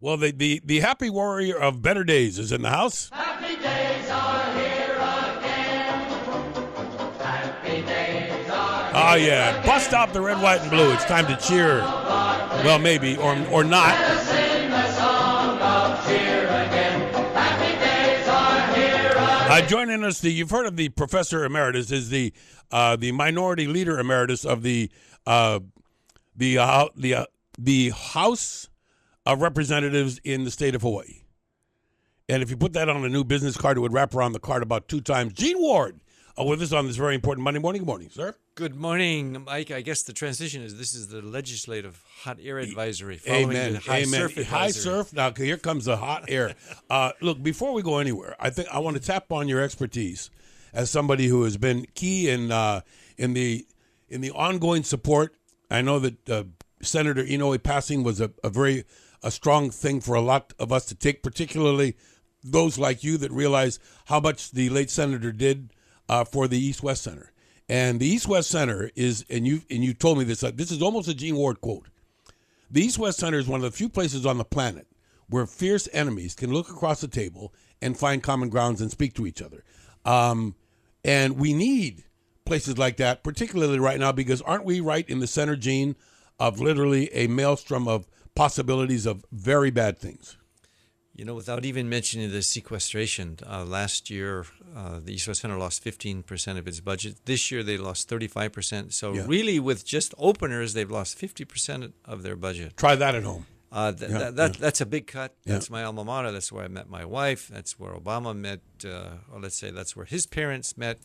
Well, the happy warrior of better days is in the house. Happy days are here again. Happy days are Oh, yeah. Bust out the red, white, and blue. It's time to cheer. Well, maybe, or not. sing the song of cheer again. Happy days are here again. Joining us, you've heard of the Professor Emeritus, is the minority leader emeritus of the House of Representatives in the state of Hawaii. And if you put that on a new business card, it would wrap around the card about 2 times. Gene Ward with us on this very important Monday morning. Good morning, sir. Good morning, Mike. I guess the transition is this is the legislative hot air advisory following Amen. the high Amen. surf advisory. High surf. Now, here comes the hot air. Look, before we go anywhere, I think I want to tap on your expertise as somebody who has been key in the ongoing support. I know that Senator Inoue passing was a very strong thing for a lot of us to take, particularly those like you that realize how much the late senator did for the East-West Center. And the East-West Center is, and you told me this, this is almost a Gene Ward quote. The East-West Center is one of the few places on the planet where fierce enemies can look across the table and find common grounds and speak to each other. And we need places like that, particularly right now, because aren't we right in the center, Gene, of literally a maelstrom of possibilities of very bad things? You know, without even mentioning the sequestration, last year the East-West Center lost 15% of its budget. This year they lost 35%. So really, with just openers, they've lost 50% of their budget. Try that at home. That's a big cut. That's my alma mater. That's where I met my wife. That's where Obama met, or let's say that's where his parents met.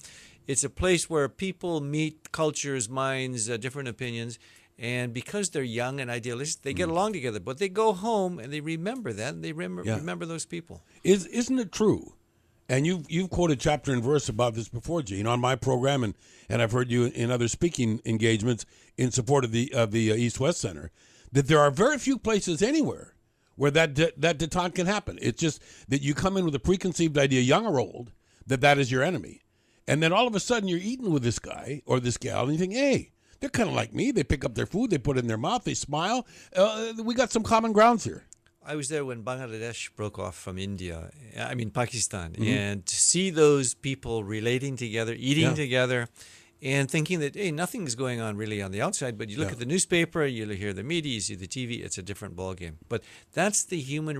It's a place where people meet cultures, minds, different opinions. And because they're young and idealistic, they get along together. But they go home and they remember that, and they remember those people. Isn't it true? And you've quoted chapter and verse about this before, Gene, on my program, and I've heard you in other speaking engagements in support of the East-West Center, that there are very few places anywhere where that detente can happen. It's just that you come in with a preconceived idea, young or old, that is your enemy. And then all of a sudden you're eating with this guy or this gal, and you think, hey, they're kind of like me. They pick up their food, they put it in their mouth, they smile. We got some common grounds here. I was there when Bangladesh broke off from Pakistan. Mm-hmm. And to see those people relating together, eating together, and thinking that, hey, nothing's going on really on the outside, but you look at the newspaper, you hear the media, you see the TV, it's a different ballgame. But that's the human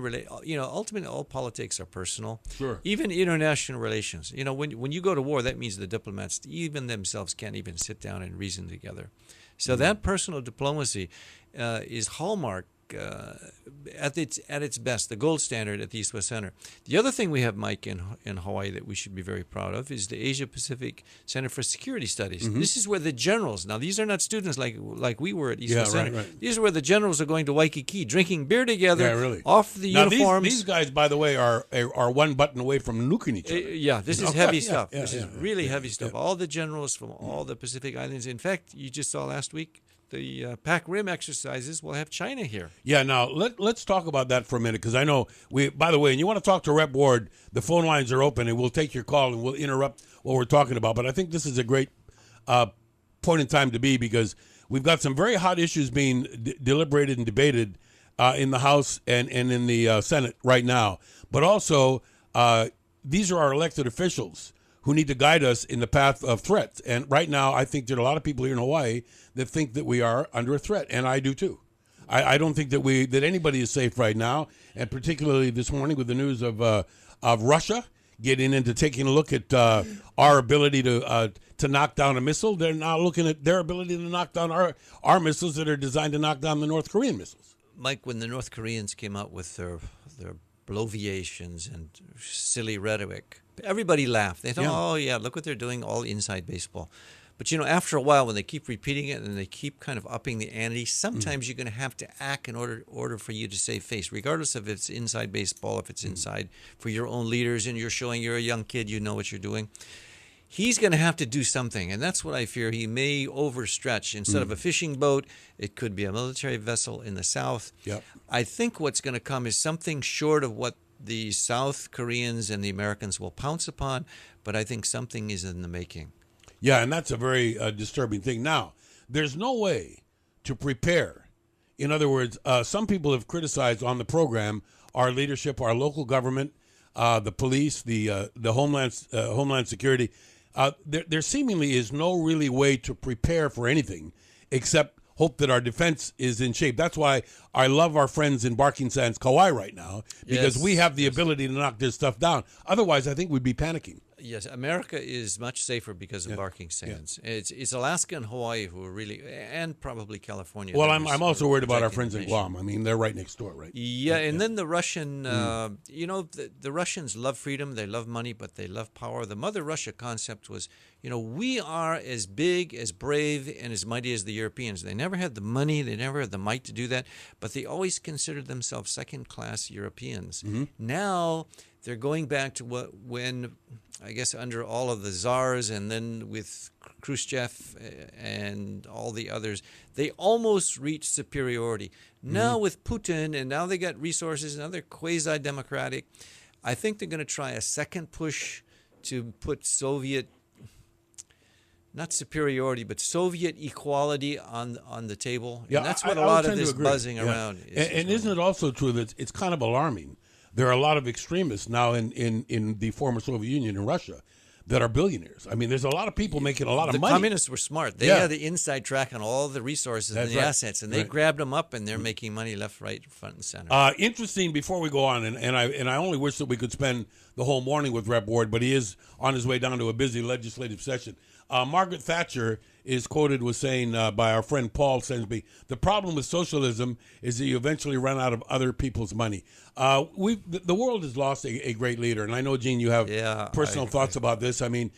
ultimately all politics are personal. Sure. Even international relations. You know, when you go to war, that means the diplomats, even themselves, can't even sit down and reason together. So that personal diplomacy is hallmark at its best, the gold standard at the East-West Center. The other thing we have, Mike, in Hawaii that we should be very proud of is the Asia-Pacific Center for Security Studies. Mm-hmm. This is where the generals, now these are not students like we were at East-West Center. Right. These are where the generals are going to Waikiki, drinking beer together, off the uniforms. These guys, by the way, are one button away from nuking each other. This is heavy stuff. This is really heavy stuff. Yeah. All the generals from all the Pacific Islands. In fact, you just saw last week, the Pac Rim exercises will have China here. Yeah, now let's talk about that for a minute, because I know by the way, and you want to talk to Rep. Ward, the phone lines are open and we'll take your call and we'll interrupt what we're talking about. But I think this is a great point in time to be, because we've got some very hot issues being deliberated and debated in the House and in the Senate right now. But also, these are our elected officials who need to guide us in the path of threats. And right now, I think there are a lot of people here in Hawaii that think that we are under a threat, and I do too. I don't think that anybody is safe right now, and particularly this morning with the news of Russia getting into taking a look at our ability to knock down a missile. They're now looking at their ability to knock down our missiles that are designed to knock down the North Korean missiles. Mike, when the North Koreans came out with their bloviations and silly rhetoric, everybody laughed. They thought, oh, yeah, look what they're doing, all inside baseball. But, after a while, when they keep repeating it and they keep kind of upping the ante, sometimes you're going to have to act in order for you to save face, regardless if it's inside baseball, if it's inside for your own leaders and you're showing you're a young kid, you know what you're doing. He's going to have to do something, and that's what I fear. He may overstretch. Instead of a fishing boat, it could be a military vessel in the South. Yep. I think what's going to come is something short of what the South Koreans and the Americans will pounce upon, but I think something is in the making. Yeah, and that's a very disturbing thing. Now, there's no way to prepare In other words, some people have criticized on the program our leadership, our local government, the police, the Homeland Security. There seemingly is no really way to prepare for anything except hope that our defense is in shape. That's why I love our friends in Barking Sands, Kauai right now, because we have the ability to knock this stuff down. Otherwise, I think we'd be panicking. Yes, America is much safer because of Barking Sands. It's Alaska and Hawaii who are really, and probably California. Well, I'm also worried about our friends in Guam. I mean, they're right next door, right? Yeah, and then the Russian, the Russians love freedom, they love money, but they love power. The Mother Russia concept was, we are as big, as brave, and as mighty as the Europeans. They never had the money, they never had the might to do that, but they always considered themselves second-class Europeans. Now they're going back to when, I guess, under all of the czars and then with Khrushchev and all the others, they almost reached superiority. Now with Putin, and now they got resources, now they're quasi-democratic. I think they're going to try a second push to put Soviet, not superiority, but Soviet equality on the table. Yeah, and that's what a lot of this buzzing Yeah. around is. And isn't it also true that it's kind of alarming? There are a lot of extremists now in the former Soviet Union and Russia that are billionaires. I mean, there's a lot of people making a lot of The money. communists were smart. They had the inside track on all the resources That's and the right. assets, and they grabbed them up, and they're making money left, right, front, and center. Interesting. Before we go on, and I only wish that we could spend the whole morning with Rep. Ward, but he is on his way down to a busy legislative session. Margaret Thatcher is quoted with saying by our friend Paul Sensby, the problem with socialism is that you eventually run out of other people's money. The world has lost a great leader, and I know, Gene, you have personal thoughts about this. I mean,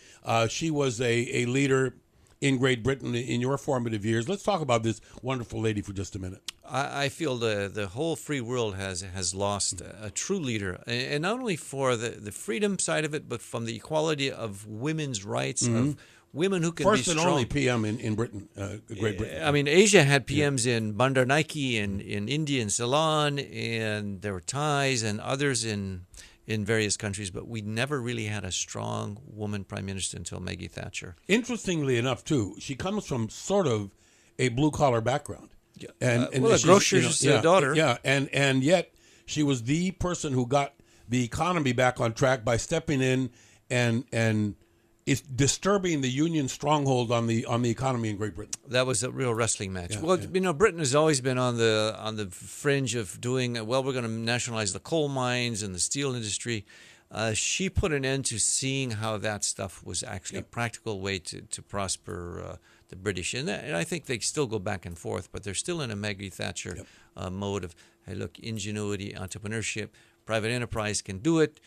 she was a leader in Great Britain in your formative years. Let's talk about this wonderful lady for just a minute. I feel the whole free world has lost a true leader, and not only for the freedom side of it, but from the equality of women's rights, of women who can First be and strong. only PM in Britain, Great Britain. I mean, Asia had PMs in Bandaranaike and in India and Ceylon, and there were Thais and others in various countries, but we never really had a strong woman prime minister until Maggie Thatcher. Interestingly enough, too, she comes from sort of a blue-collar background. Yeah. And a grocer's daughter. Yeah, and yet she was the person who got the economy back on track by stepping in and is disturbing the Union stronghold on the economy in Great Britain. That was a real wrestling match. Well, yeah. Britain has always been on the fringe of doing, we're going to nationalize the coal mines and the steel industry. She put an end to seeing how that stuff was actually a practical way to prosper the British. And I think they still go back and forth, but they're still in a Maggie Thatcher mode of, hey, look, ingenuity, entrepreneurship, private enterprise can do it.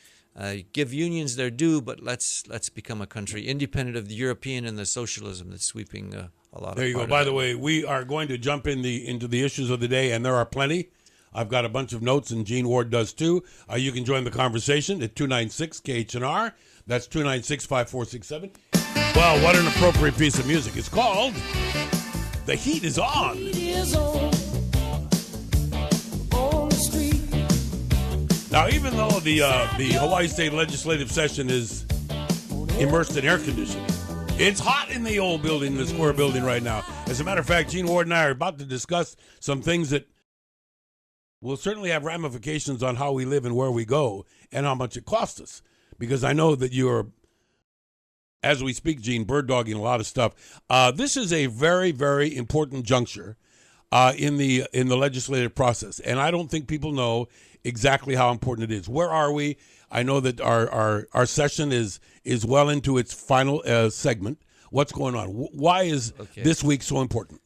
Give unions their due, but let's become a country independent of the European and the socialism that's sweeping a lot of. There you go. By the way, we are going to jump into the issues of the day, and there are plenty. I've got a bunch of notes, and Gene Ward does too. You can join the conversation at 296-KHNR. That's 296-5467. Well, what an appropriate piece of music. It's called "The Heat Is On." Now, even though the Hawaii State Legislative Session is immersed in air conditioning, it's hot in the old building, the square building right now. As a matter of fact, Gene Ward and I are about to discuss some things that will certainly have ramifications on how we live and where we go and how much it costs us. Because I know that you're, as we speak, Gene, bird dogging a lot of stuff. This is a very, very important juncture in the legislative process, and I don't think people know exactly how important it is. Where are we? I know that our session is well into its final segment. What's going on? Why is this week so important?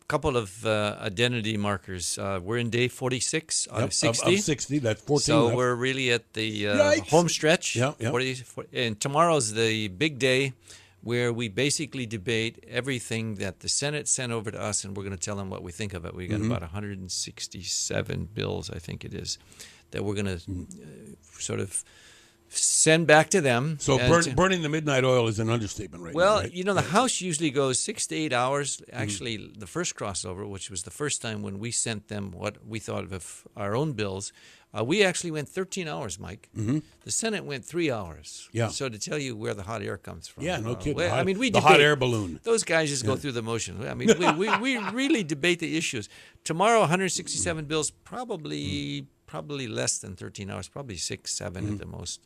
Couple of identity markers. We're in day 46 out of 60. Of 60, that's 14 So left. we're really at the home stretch. Yeah. 40, and tomorrow's the big day where we basically debate everything that the Senate sent over to us, and we're going to tell them what we think of it. We got about 167 bills, I think it is, that we're going to sort of send back to them. So burning the midnight oil is an understatement right now. Well, Right? the House usually goes 6 to 8 hours. Actually, the first crossover, which was the first time when we sent them what we thought of our own bills, we actually went 13 hours, Mike. Mm-hmm. The Senate went 3 hours. Yeah. So to tell you where the hot air comes from. Yeah, no kidding. I mean, we the debate. hot air balloon. Those guys just go through the motions. I mean, we really debate the issues. Tomorrow, 167 bills, probably less than 13 hours, probably 6, 7 at the most.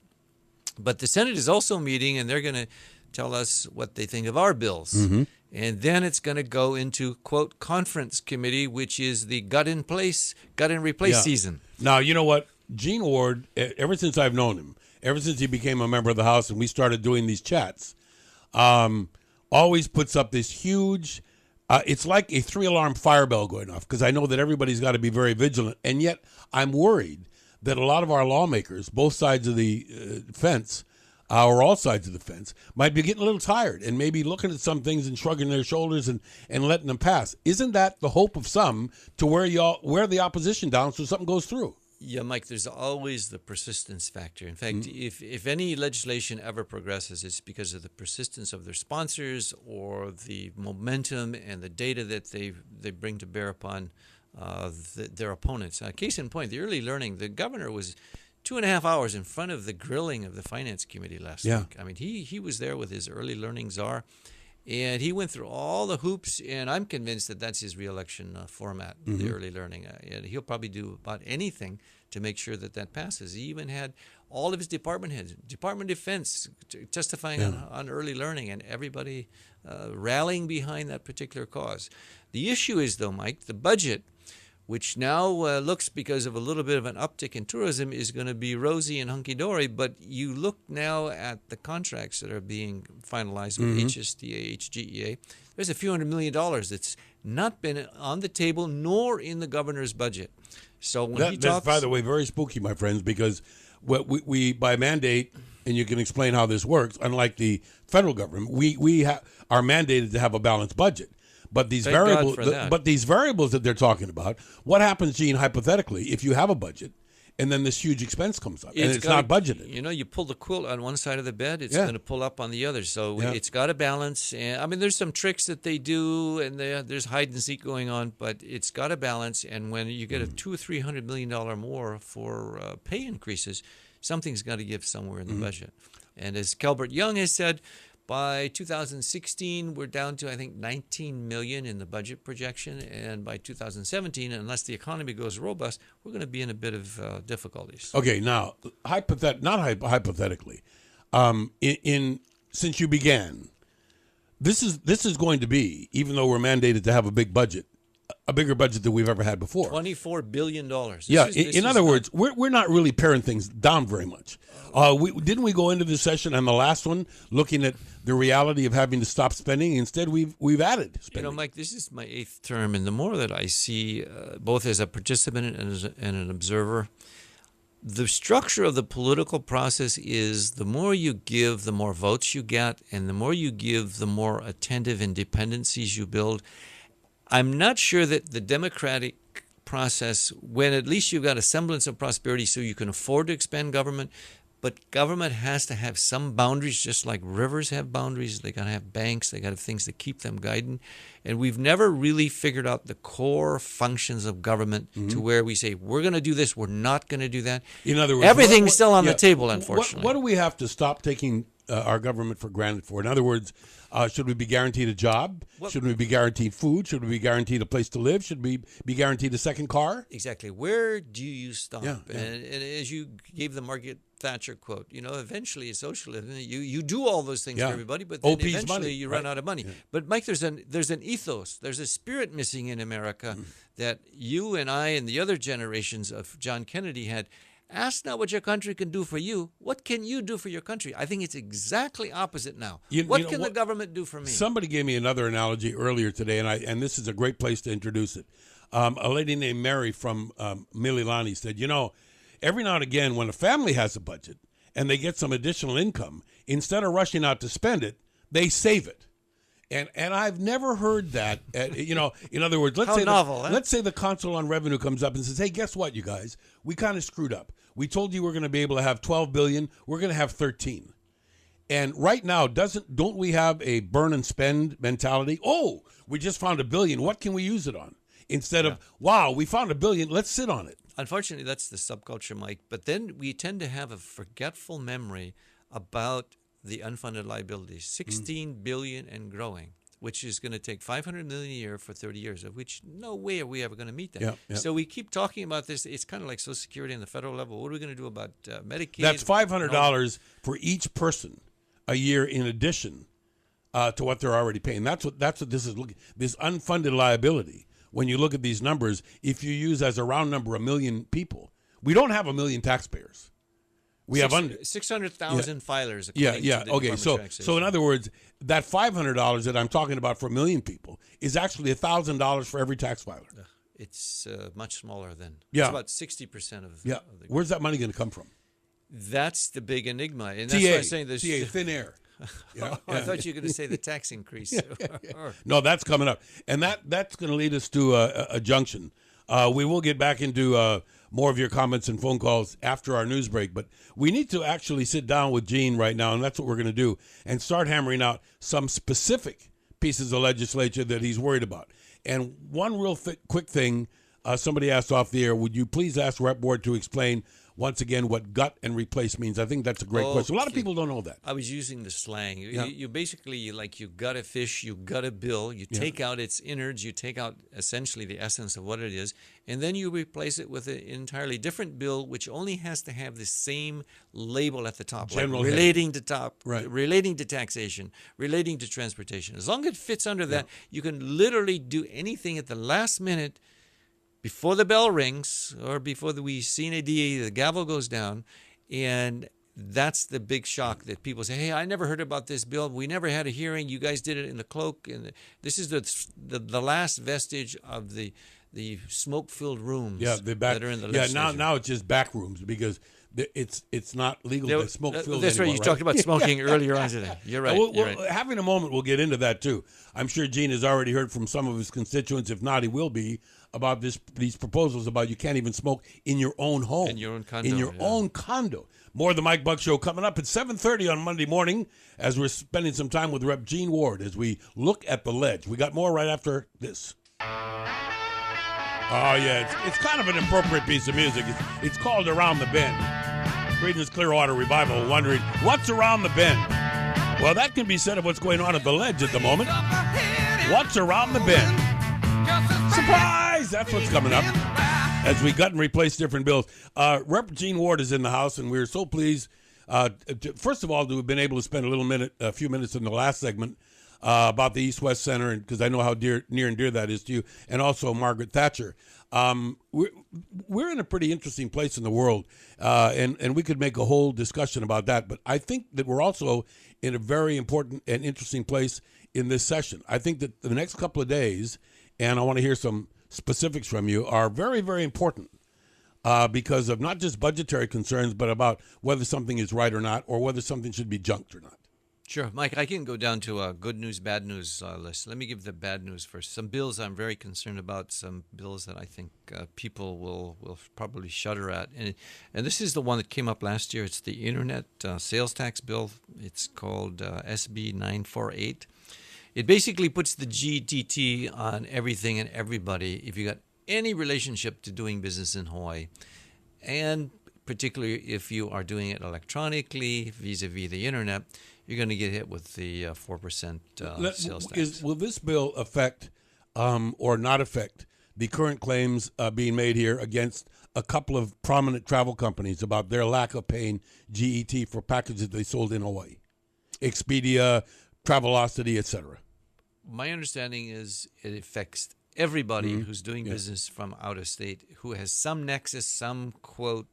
But the Senate is also meeting, and they're going to tell us what they think of our bills. Mm-hmm. And then it's going to go into, quote, conference committee, which is the gut in replace season. Now, you know what? Gene Ward, ever since I've known him, ever since he became a member of the House and we started doing these chats, always puts up this huge, it's like a 3-alarm fire bell going off, because I know that everybody's got to be very vigilant. And yet I'm worried that a lot of our lawmakers, both sides of the fence, or all sides of the fence, might be getting a little tired and maybe looking at some things and shrugging their shoulders and letting them pass. Isn't that the hope of some, to wear the opposition down so something goes through? Yeah, Mike, there's always the persistence factor. In fact, if any legislation ever progresses, it's because of the persistence of their sponsors or the momentum and the data that they bring to bear upon their opponents. Case in point, the early learning, the governor was 2.5 hours in front of the grilling of the Finance Committee last week. I mean, he was there with his early learning czar, and he went through all the hoops, and I'm convinced that that's his re-election format, the early learning. And he'll probably do about anything to make sure that passes. He even had all of his department heads, Department of Defense, testifying on early learning, and everybody rallying behind that particular cause. The issue is, though, Mike, the budget, which now looks, because of a little bit of an uptick in tourism, is going to be rosy and hunky-dory. But you look now at the contracts that are being finalized with HSDA, HGEA, there's a few $100 million that's not been on the table nor in the governor's budget. So when he talks... That's, by the way, very spooky, my friends, because we by mandate, and you can explain how this works, unlike the federal government, we are mandated to have a balanced budget. But these variables that they're talking about, what happens, Gene, hypothetically, if you have a budget and then this huge expense comes up and it's not budgeted? You pull the quilt on one side of the bed, it's going to pull up on the other. So it's got to balance. And I mean, there's some tricks that they do, and there's hide and seek going on, but it's got to balance. And when you get a $200 or $300 million more for pay increases, something's got to give somewhere in the budget. And as Kelbert Young has said, by 2016, we're down to, I think, $19 million in the budget projection. And by 2017, unless the economy goes robust, we're going to be in a bit of difficulties. Okay, now, hypothetically, since you began, this is going to be, even though we're mandated to have a big budget, a bigger budget than we've ever had before. $24 billion. In other words, we're not really paring things down very much. Didn't we go into this session and the last one looking at the reality of having to stop spending? Instead, we've added spending. Mike, this is my 8th term, and the more that I see, both as a participant and an observer, the structure of the political process is the more you give, the more votes you get, and the more you give, the more attentive independencies you build. I'm not sure that the democratic process, when at least you've got a semblance of prosperity so you can afford to expand government, but government has to have some boundaries, just like rivers have boundaries. They got to have banks. They got to have things that keep them guiding. And we've never really figured out the core functions of government to where we say, we're going to do this, we're not going to do that. In other words, everything's still on the table, unfortunately. What do we have to stop taking our government for granted for? In other words, should we be guaranteed a job? Should we be guaranteed food? Should we be guaranteed a place to live? Should we be guaranteed a second car? Exactly. Where do you stop? Yeah. And as you gave the Margaret Thatcher quote, eventually it's socialism. You do all those things for everybody, but then eventually you run out of money. Yeah. But Mike, there's an ethos, there's a spirit missing in America that you and I and the other generations of John Kennedy had. Ask not what your country can do for you. What can you do for your country? I think it's exactly opposite now. What can the government do for me? Somebody gave me another analogy earlier today, and this is a great place to introduce it. A lady named Mary from Mililani said, every now and again when a family has a budget and they get some additional income, instead of rushing out to spend it, they save it. And I've never heard that. In other words, let's How say novel, huh? let's say the Council on Revenue comes up and says, "Hey, guess what, you guys? We kind of screwed up. We told you we're going to be able to have 12 billion. We're going to have 13." And right now, don't we have a burn and spend mentality? Oh, we just found $1 billion. What can we use it on? Instead of, wow, we found $1 billion. Let's sit on it. Unfortunately, that's the subculture, Mike. But then we tend to have a forgetful memory about the unfunded liabilities, 16 billion and growing, which is going to take 500 million a year for 30 years, of which no way are we ever going to meet that. Yeah. So we keep talking about this. It's kind of like Social Security on the federal level. What are we going to do about Medicaid? That's $500 for each person a year in addition to what they're already paying. That's what this is looking. This unfunded liability. When you look at these numbers, if you use as a round number 1 million people, we don't have 1 million taxpayers. We have 600,000 filers. Yeah. To the Okay. Department So of Taxation. in other words, that $500 that I'm talking about for 1 million people is actually $1,000 for every tax filer. It's much smaller than. Yeah. It's about 60% of. Yeah. Of the, Where's that money going to come from? That's the big enigma, and that's why I'm saying this. TA, thin air. Yeah. I thought you were going to say the tax increase. No, that's coming up, and that's going to lead us to a junction. We will get back into more of your comments and phone calls after our news break, but we need to actually sit down with Gene right now, and that's what we're going to do, and start hammering out some specific pieces of legislation that he's worried about. And one real quick thing, somebody asked off the air, would you please ask Rep. Ward to explain once again what gut and replace means? I think that's a great question. A lot of people don't know that. I was using the slang. Yeah. You basically, like, you gut a fish, you gut a bill, you take out its innards, you take out essentially the essence of what it is, and then you replace it with an entirely different bill, which only has to have the same label at the top, General like relating to Right. relating to taxation, relating to transportation. As long as it fits under that, you can literally do anything at the last minute. Before the bell rings or before we sine die, the gavel goes down, and that's the big shock that people say, hey, I never heard about this bill. We never had a hearing. You guys did it in the cloak. And this is the last vestige of the smoke-filled rooms that are in the legislature. Now it's just back rooms because it's not legal to smoke filled That's right. You talked about smoking earlier on today. You're right. You're right. Having a moment, we'll get into that too. I'm sure Gene has already heard from some of his constituents. If not, he will be about these proposals about you can't even smoke in your own home. In your own condo. In your own condo. More of the Mike Buck Show coming up at 7:30 on Monday morning as we're spending some time with Rep. Gene Ward as we look at the ledge. We got more right after this. Oh, yeah, it's kind of an appropriate piece of music. It's called Around the Bend. Creedence Clearwater Revival wondering, what's around the bend? Well, that can be said of what's going on at the ledge at the moment. What's around the bend? Surprise! That's what's coming up as we gut and replace different bills. Rep. Gene Ward is in the house, and we're so pleased, first of all, to have been able to spend a few minutes in the last segment about the East-West Center, and because I know how near and dear that is to you, and also Margaret Thatcher. We're in a pretty interesting place in the world, and we could make a whole discussion about that. But I think that we're also in a very important and interesting place in this session. I think that the next couple of days, and I want to hear some specifics from you, are very, very important because of not just budgetary concerns, but about whether something is right or not, or whether something should be junked or not. Sure. Mike, I can go down to a good news, bad news list. Let me give the bad news first. Some bills I'm very concerned about, some bills that I think people will probably shudder at. And this is the one that came up last year. It's the Internet Sales Tax Bill. It's called SB 948. It basically puts the GTT on everything and everybody if you got any relationship to doing business in Hawaii, and particularly if you are doing it electronically vis-a-vis the Internet, you're going to get hit with the 4% sales tax. Will this bill affect or not affect the current claims being made here against a couple of prominent travel companies about their lack of paying GET for packages they sold in Hawaii? Expedia, Travelocity, etc. My understanding is it affects everybody who's doing business from out of state, who has some nexus, some, quote,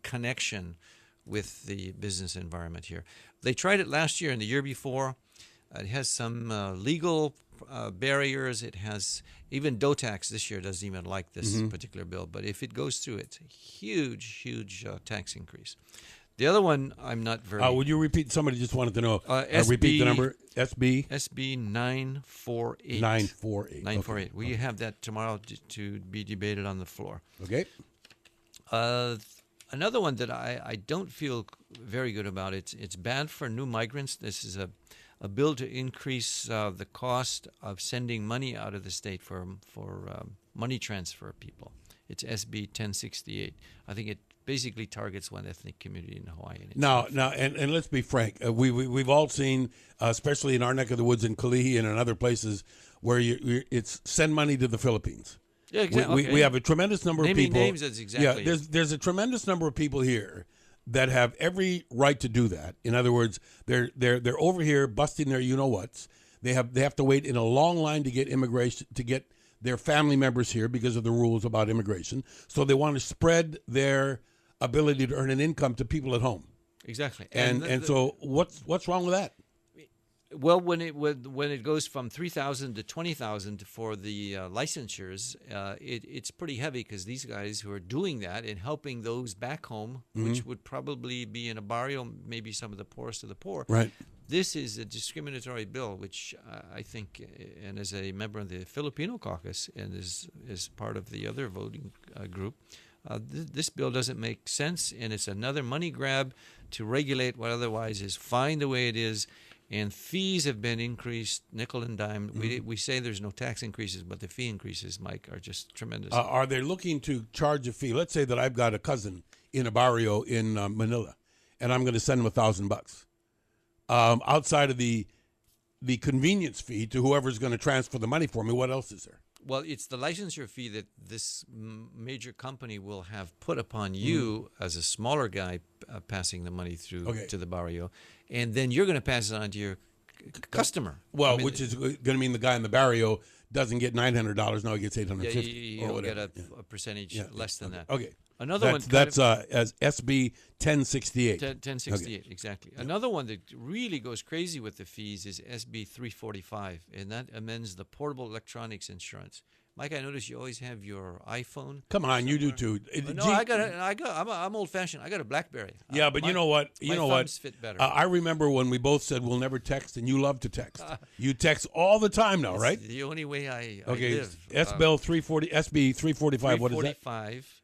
connection with the business environment here. They tried it last year and the year before. It has some legal barriers. It has even DOTAX this year doesn't even like this particular bill. But if it goes through, it's a huge, huge tax increase. The other one, I'm not very. Would you repeat? Somebody just wanted to know. SB repeat the number. SB 948. 948. 948. We have that tomorrow to be debated on the floor. Okay. Another one that I don't feel very good about. It's bad for new migrants. This is a bill to increase the cost of sending money out of the state for money transfer people. It's SB 1068. I think it basically targets one ethnic community in Hawaii. And let's be frank. We've all seen, especially in our neck of the woods in Kalihi and in other places, where it's send money to the Philippines. Yeah, exactly. We have a tremendous number of people. Naming names, that's exactly. Yeah, there's a tremendous number of people here that have every right to do that. In other words, they're over here busting their you-know-whats. They have to wait in a long line to get immigration, to get their family members here because of the rules about immigration. So they want to spread their ability to earn an income to people at home. Exactly. So what's wrong with that? Well, when it goes from 3,000 to 20,000 for the licensures, it's pretty heavy because these guys who are doing that and helping those back home, which would probably be in a barrio, maybe some of the poorest of the poor. Right. This is a discriminatory bill, which I think, and as a member of the Filipino caucus and as part of the other voting group, this bill doesn't make sense, and it's another money grab to regulate what otherwise is fine the way it is. And fees have been increased nickel and dime. We say there's no tax increases, but the fee increases, Mike, are just tremendous. Are they looking to charge a fee? Let's say that I've got a cousin in a barrio in Manila, and I'm going to send him $1,000. Outside of the convenience fee to whoever's going to transfer the money for me, what else is there? Well, it's the licensure fee that this major company will have put upon you as a smaller guy passing the money through to the barrio, and then you're going to pass it on to your customer. Well, which is going to mean the guy in the barrio doesn't get $900. Now he gets $850. Yeah, you'll get a percentage less than that. Okay. Another one. That's as SB 1068. 1068, exactly. Yep. Another one that really goes crazy with the fees is SB 345, and that amends the portable electronics insurance. Mike, I notice you always have your iPhone. Come on, somewhere. You do too. No, I'm old-fashioned. I got a BlackBerry. Yeah, but you know what? My thumbs fit better. I remember when we both said we'll never text, and you love to text. You text all the time now, right? The only way I live. SB 345. What is that? 345.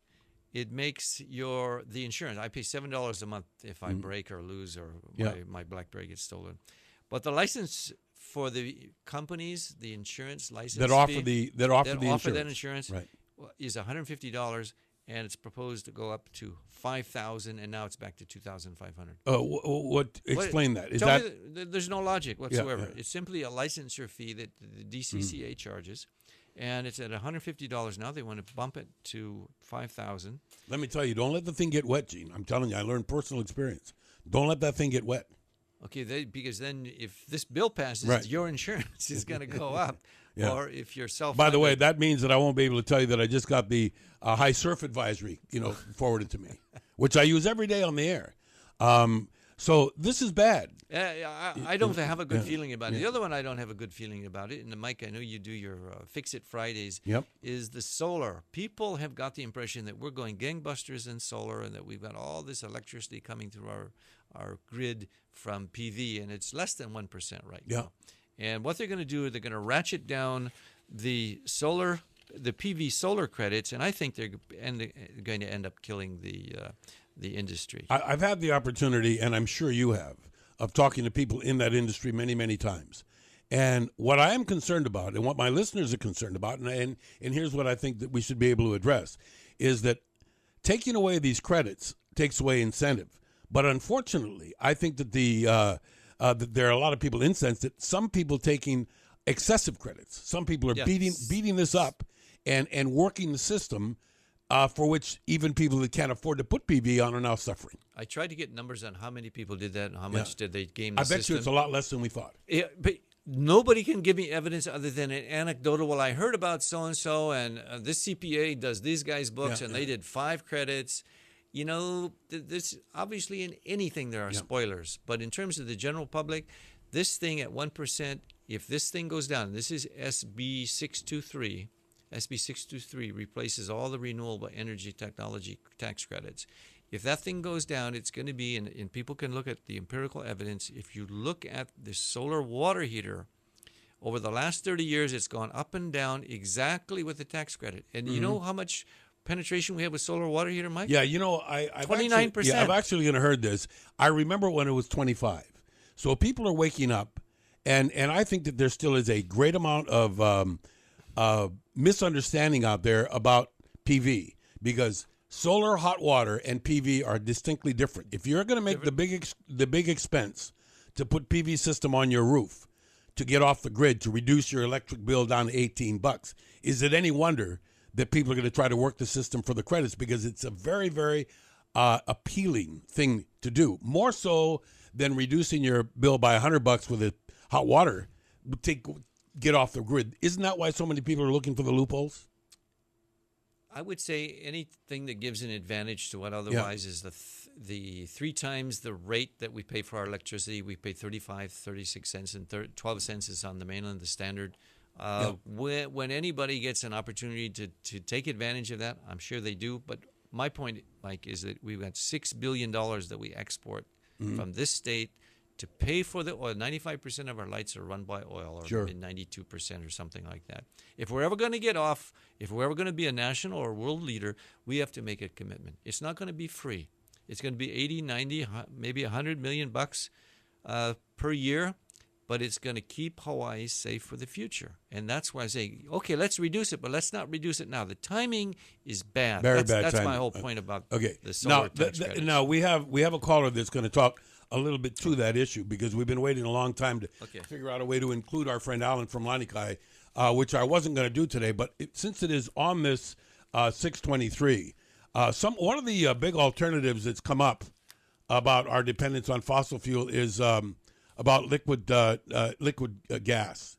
It makes the insurance. I pay $7 a month if I break or lose or my BlackBerry gets stolen. But the license for the companies, the insurance license that offer that insurance right. is $150, and it's proposed to go up to $5,000, and now it's back to $2,500. Explain that? There's no logic whatsoever. Yeah. It's simply a licensure fee that the DCCA charges. And it's at $150 now. They want to bump it to $5,000. Let me tell you, don't let the thing get wet, Gene. I'm telling you, I learned personal experience. Don't let that thing get wet. Okay, because then if this bill passes, right. your insurance is going to go up. Yeah. Or if you're self-funded. By the way, that means that I won't be able to tell you that I just got the high surf advisory, forwarded to me, which I use every day on the air. So this is bad. I don't have a good feeling about it. The other one I don't have a good feeling about it, and Mike, I know you do your Fix It Fridays, is the solar. People have got the impression that we're going gangbusters in solar and that we've got all this electricity coming through our grid from PV, and it's less than 1% right now. And what they're going to do, they're going to ratchet down the PV solar credits, and I think they're going to end up killing the industry. I've had the opportunity, and I'm sure you have, of talking to people in that industry many, many times. And what I am concerned about, and what my listeners are concerned about, and here's what I think that we should be able to address, is that taking away these credits takes away incentive. But unfortunately, I think that that there are a lot of people incensed that some people taking excessive credits. Some people are beating this up and working the system for which even people that can't afford to put PV on are now suffering. I tried to get numbers on how many people did that and how much did they game the system. I bet you it's a lot less than we thought. Yeah, but nobody can give me evidence other than an anecdotal. Well, I heard about so-and-so, and this CPA does these guys' books, and they did 5 credits. This obviously in anything there are spoilers. But in terms of the general public, this thing at 1%, if this thing goes down, this is SB 623. SB 623 replaces all the renewable energy technology tax credits. If that thing goes down, it's going to be, and people can look at the empirical evidence. If you look at the solar water heater, over the last 30 years, it's gone up and down exactly with the tax credit. And you know how much penetration we have with solar water heater, Mike? Yeah, I've 29%. I've actually heard this. I remember when it was 25. So people are waking up, and I think that there still is a great amount of misunderstanding out there about PV, because solar hot water and PV are distinctly different. If you're going to make the big expense to put PV system on your roof to get off the grid to reduce your electric bill down to $18, is it any wonder that people are going to try to work the system for the credits? Because it's a very, very appealing thing to do, more so than reducing your bill by $100 with a hot water. Get off the grid. Isn't that why so many people are looking for the loopholes? I would say anything that gives an advantage to what otherwise is the 3 times the rate that we pay for our electricity. We pay 35, 36 cents, and 12 cents is on the mainland, the standard. When anybody gets an opportunity to take advantage of that, I'm sure they do. But my point, Mike, is that we've got $6 billion that we export from this state to pay for the oil. 95% of our lights are run by oil, or 92% or something like that. If we're ever going to get off, if we're ever going to be a national or world leader, we have to make a commitment. It's not going to be free. It's going to be 80, 90, maybe $100 million per year, but it's going to keep Hawaii safe for the future. And that's why I say, okay, let's reduce it, but let's not reduce it now. The timing is bad. Very bad That's timing. my whole point about the solar tax credits. Now we have a caller that's going to talk a little bit to that issue, because we've been waiting a long time to figure out a way to include our friend Alan from Lanikai, which I wasn't going to do today. But since it is on this 623, one of the big alternatives that's come up about our dependence on fossil fuel is about liquid gas.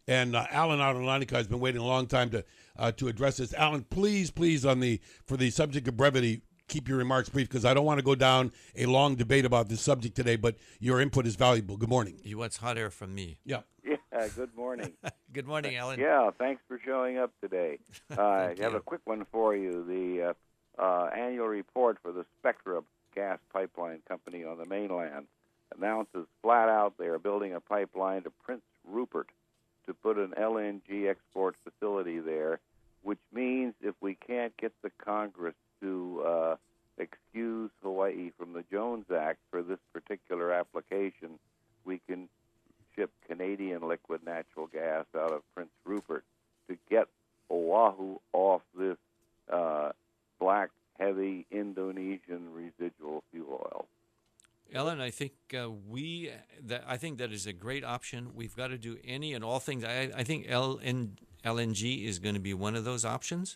And Alan out in Lanikai has been waiting a long time to address this. Alan, please, for the subject of brevity, keep your remarks brief, because I don't want to go down a long debate about this subject today, but your input is valuable. Good morning. You want hot air from me. Yeah. Yeah, good morning. Good morning, Alan. Yeah, thanks for showing up today. I have a quick one for you. The annual report for the Spectra gas pipeline company on the mainland announces flat out they are building a pipeline to Prince Rupert to put an LNG export facility there, which means if we can't get the Congress to excuse Hawaii from the Jones Act for this particular application, we can ship Canadian liquid natural gas out of Prince Rupert to get Oahu off this black, heavy Indonesian residual fuel oil. Ellen, I think I think that is a great option. We've got to do any and all things. I think LNG is going to be one of those options.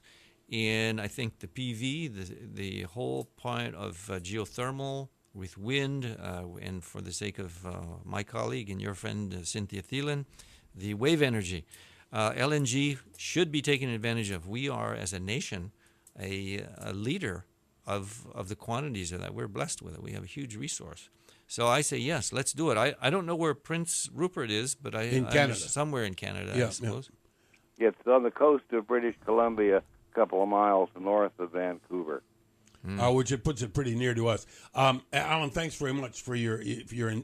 And I think the PV, the whole point of geothermal with wind, and for the sake of my colleague and your friend Cynthia Thielen, the wave energy. LNG should be taken advantage of. We are, as a nation, a leader of the quantities of that. We're blessed with it. We have a huge resource. So I say, yes, let's do it. I don't know where Prince Rupert is, but in Canada. Somewhere in Canada, I suppose. Yeah. It's on the coast of British Columbia, couple of miles north of Vancouver. Which it puts it pretty near to us. Alan, thanks very much for your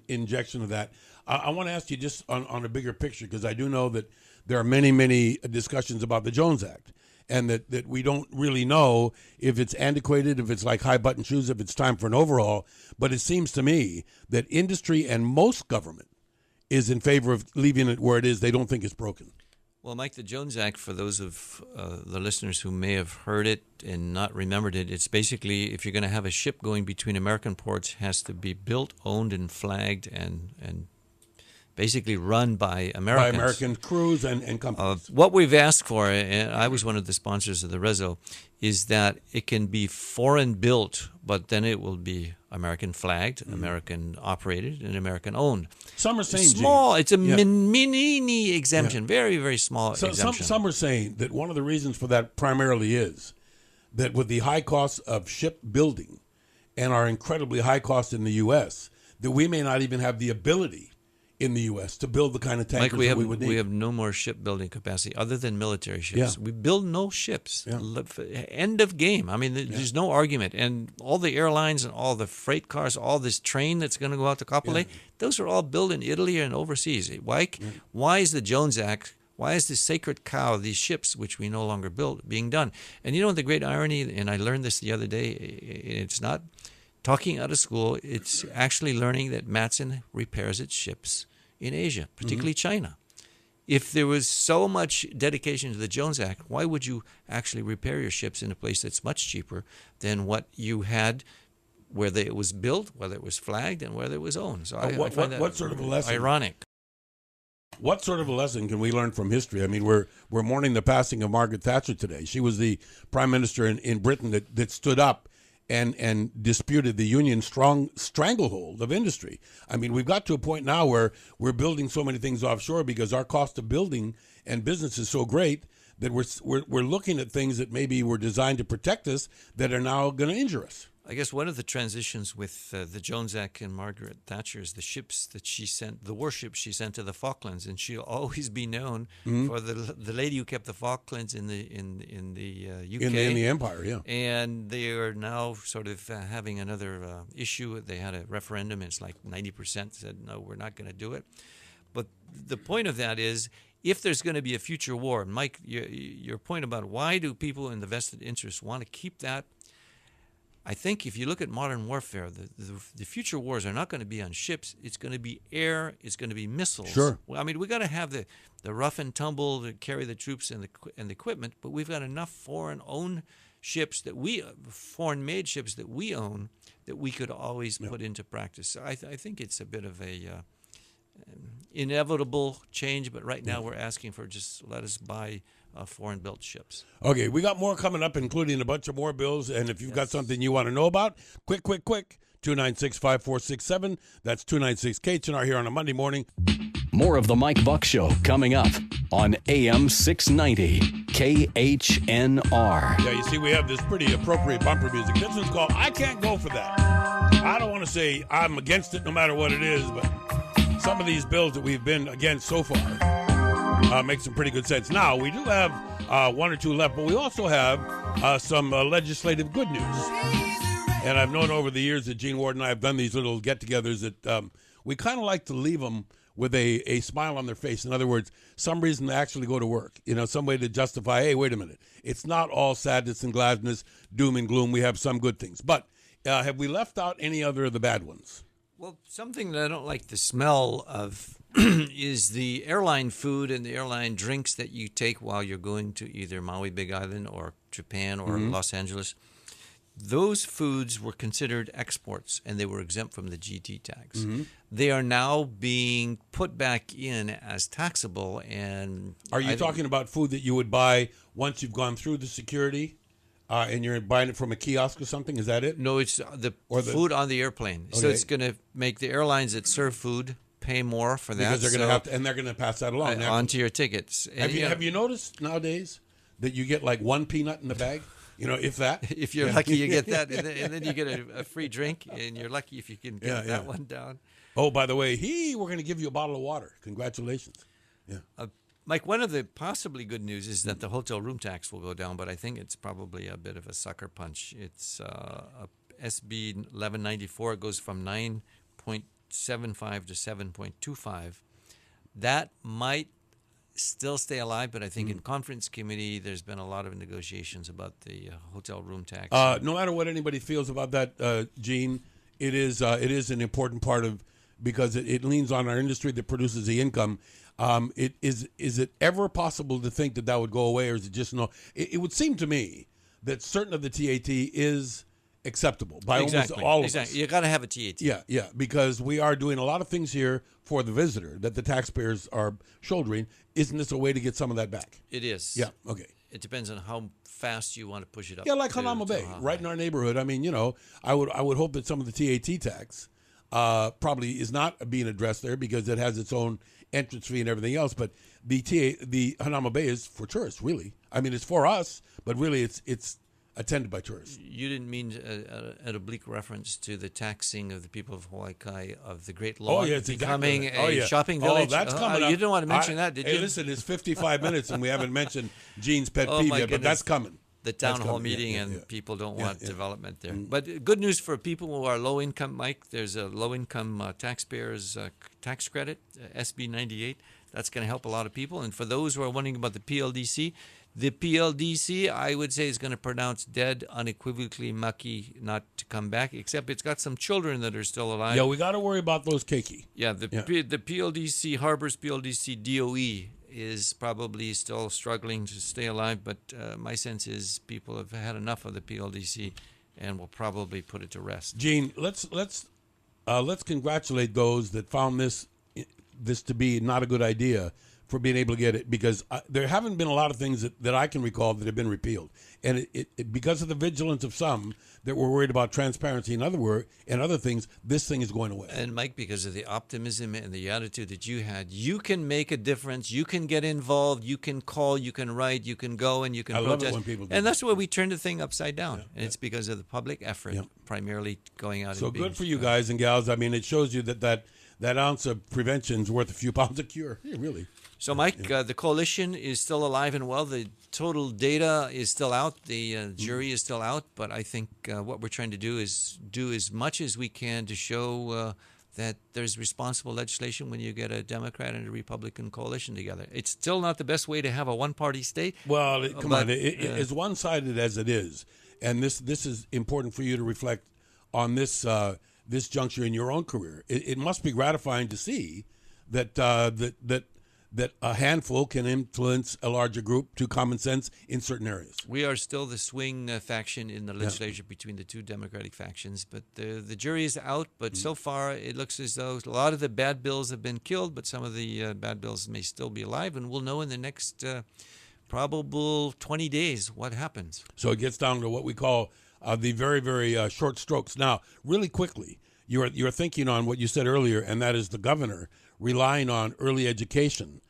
injection of that. I want to ask you just on a bigger picture, because I do know that there are many, many discussions about the Jones Act, and that we don't really know if it's antiquated, if it's like high button shoes, if it's time for an overhaul. But it seems to me that industry and most government is in favor of leaving it where it is. They don't think it's broken. Well, Mike, the Jones Act, for those of the listeners who may have heard it and not remembered it, it's basically, if you're going to have a ship going between American ports, has to be built, owned, and flagged and basically run by Americans. By American crews and companies. What we've asked for, and I was one of the sponsors of the Reso, is that it can be foreign built, but then it will be American flagged, American operated, and American owned. Some are saying small. It's a mini exemption, very, very small exemption. Some are saying that one of the reasons for that primarily is that with the high cost of ship building and our incredibly high cost in the U.S., that we may not even have the ability in the U.S. to build the kind of tankers Mike, that we would need. we have no more shipbuilding capacity other than military ships. Yeah. We build no ships. Yeah. End of game. I mean, there's no argument. And all the airlines and all the freight cars, all this train that's going to go out to Kapolei, those are all built in Italy and overseas. Why is the Jones Act, why is this sacred cow, these ships, which we no longer build, being done? And you know the great irony, and I learned this the other day, it's not talking out of school, it's actually learning that Matson repairs its ships in Asia, particularly China. If there was so much dedication to the Jones Act, why would you actually repair your ships in a place that's much cheaper than what you had, whether it was built, whether it was flagged, and whether it was owned? So I find that what sort of a lesson? ironic. What sort of a lesson can we learn from history? I mean, we're mourning the passing of Margaret Thatcher today. She was the prime minister in Britain that stood up and disputed the union's strong stranglehold of industry. I mean, we've got to a point now where we're building so many things offshore because our cost of building and business is so great that we're looking at things that maybe were designed to protect us that are now going to injure us. I guess one of the transitions with the Jones Act and Margaret Thatcher is the ships that she sent, the warships she sent to the Falklands, and she'll always be known for the lady who kept the Falklands in the UK In the empire, yeah. And they are now sort of having another issue. They had a referendum, and it's like 90% said no, we're not going to do it. But the point of that is, if there's going to be a future war, and Mike, your point about why do people in the vested interests want to keep that? I think if you look at modern warfare, the future wars are not going to be on ships. It's going to be air. It's going to be missiles. Sure. Well, I mean, we got to have the rough and tumble to carry the troops and the equipment, but we've got enough foreign-owned ships foreign-made ships that we own that we could always put into practice. So I think it's a bit of a inevitable change, but right now we're asking for just let us buy foreign-built ships. Okay, we got more coming up, including a bunch of more bills. And if you've got something you want to know about, quick, 296-5467. That's 296-KHNR here on a Monday morning. More of the Mike Buck Show coming up on AM 690 KHNR. Yeah, you see, we have this pretty appropriate bumper music. This one's called I Can't Go For That. I don't want to say I'm against it no matter what it is, but some of these bills that we've been against so far make some pretty good sense. Now, we do have one or two left, but we also have some legislative good news. And I've known over the years that Gene Ward and I have done these little get-togethers that we kind of like to leave them with a smile on their face. In other words, some reason to actually go to work. You know, some way to justify, hey, wait a minute. It's not all sadness and gladness, doom and gloom. We have some good things. But have we left out any other of the bad ones? Well, something that I don't like the smell of is the airline food and the airline drinks that you take while you're going to either Maui, Big Island, or Japan, or Los Angeles. Those foods were considered exports, and they were exempt from the GT tax. They are now being put back in as taxable. And are you talking about food that you would buy once you've gone through the security? And you're buying it from a kiosk or something? Is that it? No, it's the food on the airplane. Okay. So it's going to make the airlines that serve food pay more for that. Because they're going to have to, and they're going to pass that along onto your tickets. And have you noticed nowadays that you get like one peanut in the bag? You know, if that. If you're lucky, you get that, and then you get a free drink, and you're lucky if you can get that one down. Oh, by the way, we're going to give you a bottle of water. Congratulations. Yeah. Mike, one of the possibly good news is that the hotel room tax will go down, but I think it's probably a bit of a sucker punch. It's SB 1194. It goes from 9.75 to 7.25. That might still stay alive, but I think in conference committee there's been a lot of negotiations about the hotel room tax. No matter what anybody feels about that, Gene, it is an important part of, because it leans on our industry that produces the income. Is it ever possible to think that would go away, or is it just no? It would seem to me that certain of the TAT is acceptable by almost all of us. You got to have a TAT. Yeah, because we are doing a lot of things here for the visitor that the taxpayers are shouldering. Isn't this a way to get some of that back? It is. Yeah, okay. It depends on how fast you want to push it up. Yeah, like Hanama Bay, right in our neighborhood. I mean, I would hope that some of the TAT tax probably is not being addressed there because it has its own entrance fee and everything else. But the Hanama Bay is for tourists, really. I mean, it's for us, but really it's attended by tourists. You didn't mean an oblique reference to the taxing of the people of Hawaii Kai of the Great Lawn Yeah, it's becoming exactly a shopping village? that's coming up. You didn't want to mention that, did you? Hey, listen, it's 55 minutes and we haven't mentioned Gene's pet peeve my yet, but that's goodness. coming. The town That's hall coming. meeting Yeah, and yeah. people don't want development there. Mm. But good news for people who are low income, Mike. There's a low income taxpayers tax credit, SB 98. That's going to help a lot of people. And for those who are wondering about the PLDC, I would say is going to pronounce dead, unequivocally mucky, not to come back, except it's got some children that are still alive. Yeah, we got to worry about those keiki. Yeah, the PLDC, Harbor's PLDC DOE is probably still struggling to stay alive, but my sense is people have had enough of the PLDC and will probably put it to rest. Gene, let's congratulate those that found this to be not a good idea for being able to get it, because there haven't been a lot of things that I can recall that have been repealed, and it because of the vigilance of some that were worried about transparency and other things, this thing is going away. And Mike, because of the optimism and the attitude that you had, you can make a difference. You can get involved. You can call. You can write. You can go and you can protest. Love it when people do and that. that's why we turned the thing upside down. And it's because of the public effort, primarily going out. So and being, good for you guys and gals. I mean, it shows you that ounce of prevention is worth a few pounds of cure. Yeah, really. So, Mike, the coalition is still alive and well. The total data is still out. The jury is still out. But I think what we're trying to do is do as much as we can to show that there's responsible legislation when you get a Democrat and a Republican coalition together. It's still not the best way to have a one-party state. Well, come on. As one-sided as it is, and this is important for you to reflect on this juncture in your own career. It must be gratifying to see that that a handful can influence a larger group to common sense in certain areas. We are still the swing faction in the legislature between the two Democratic factions, but the jury is out. But so far, it looks as though a lot of the bad bills have been killed, but some of the bad bills may still be alive, and we'll know in the next probable 20 days what happens. So it gets down to what we call the very, very short strokes. Now, really quickly, you're thinking on what you said earlier, and that is the governor relying on early education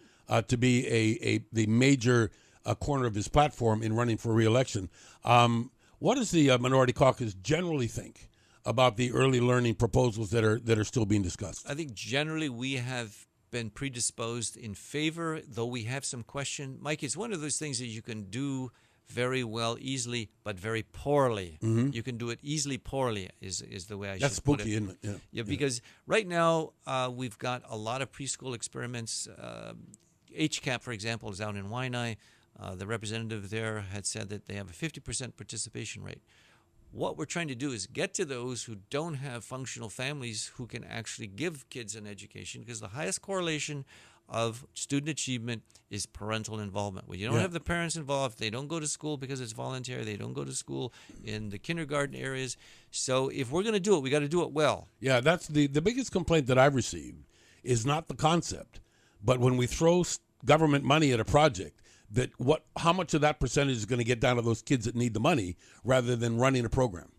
to be the major corner of his platform in running for re-election. What does the minority caucus generally think about the early learning proposals that are still being discussed? I think generally we have been predisposed in favor, though we have some question. Mike, it's one of those things that you can do very well, easily, but very poorly. Mm-hmm. You can do it easily, poorly is the way I should put it. That's spooky, isn't it? Yeah, because right now we've got a lot of preschool experiments. HCAP, for example, is out in Waianae. The representative there had said that they have a 50% participation rate. What we're trying to do is get to those who don't have functional families who can actually give kids an education, because the highest correlation of student achievement is parental involvement. When you don't have the parents involved, they don't go to school because it's voluntary. They don't go to school in the kindergarten areas. So if we're going to do it, we got to do it well. Yeah, that's the biggest complaint that I've received is not the concept, but when we throw government money at a project, how much of that percentage is going to get down to those kids that need the money rather than running a program?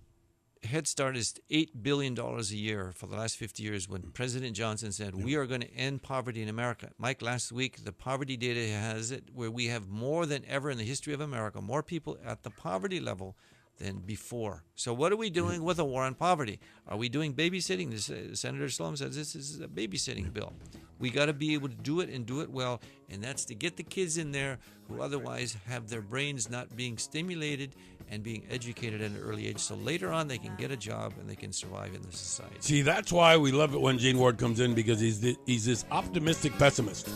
Head Start is $8 billion a year for the last 50 years when President Johnson said, we are going to end poverty in America. Mike, last week, the poverty data has it where we have more than ever in the history of America, more people at the poverty level than before. So what are we doing with a war on poverty? Are we doing babysitting? Senator Sloan says this is a babysitting bill. We got to be able to do it and do it well, and that's to get the kids in there who otherwise have their brains not being stimulated and being educated at an early age, so later on they can get a job and they can survive in the society. See, that's why we love it when Gene Ward comes in, because he's this optimistic pessimist.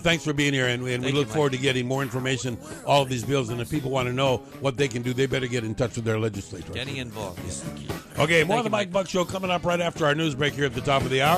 Thanks for being here, and we look forward to getting more information, all of these bills, and if people want to know what they can do, they better get in touch with their legislator. Getting involved is the key. Okay, more of the Mike Buck Show coming up right after our news break here at the top of the hour.